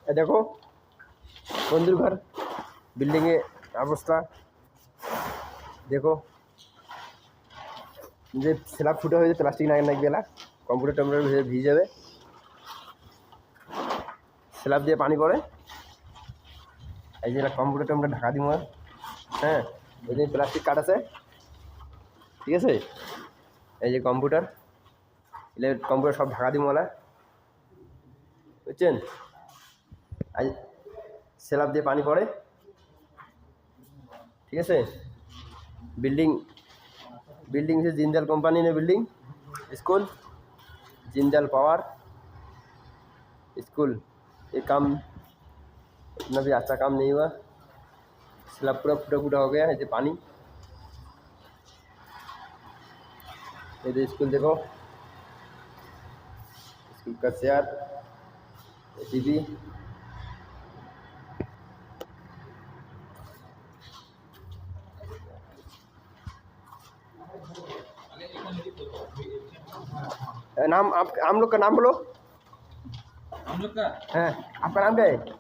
देखो बंधुर घर बिल्डिंग अवस्था देखो যে স্ল্যাব ফুটা হয়েছে প্লাস্টিক না গেলা কম্পিউটার টম্পিউটার ভিজে যাবে স্ল্যাব দিয়ে পানি পড়ে এই যে কম্পিউটার টম্পিউটার ঢাকা দিব হ্যাঁ এই যে প্লাস্টিক কাট আছে ঠিক আছে এই যে কম্পিউটার কম্পিউটার সব ঢাকা দিব বুঝছেন আজ স্ল্যাব দিয়ে পানি পড়ে ঠিক আছে बिल्डिंग बिल्डिंग से जिंदल कंपनी ने building school Jindal power school ये काम इतना भी अच्छा काम नहीं हुआ स्लैब पूरा फूटा फूटा हो गया है ये पानी ये स्कूल देखो स्कूल का चेयर टीवी नाम आप हम लोग का नाम बोलो हम लोग का है आपका नाम क्या है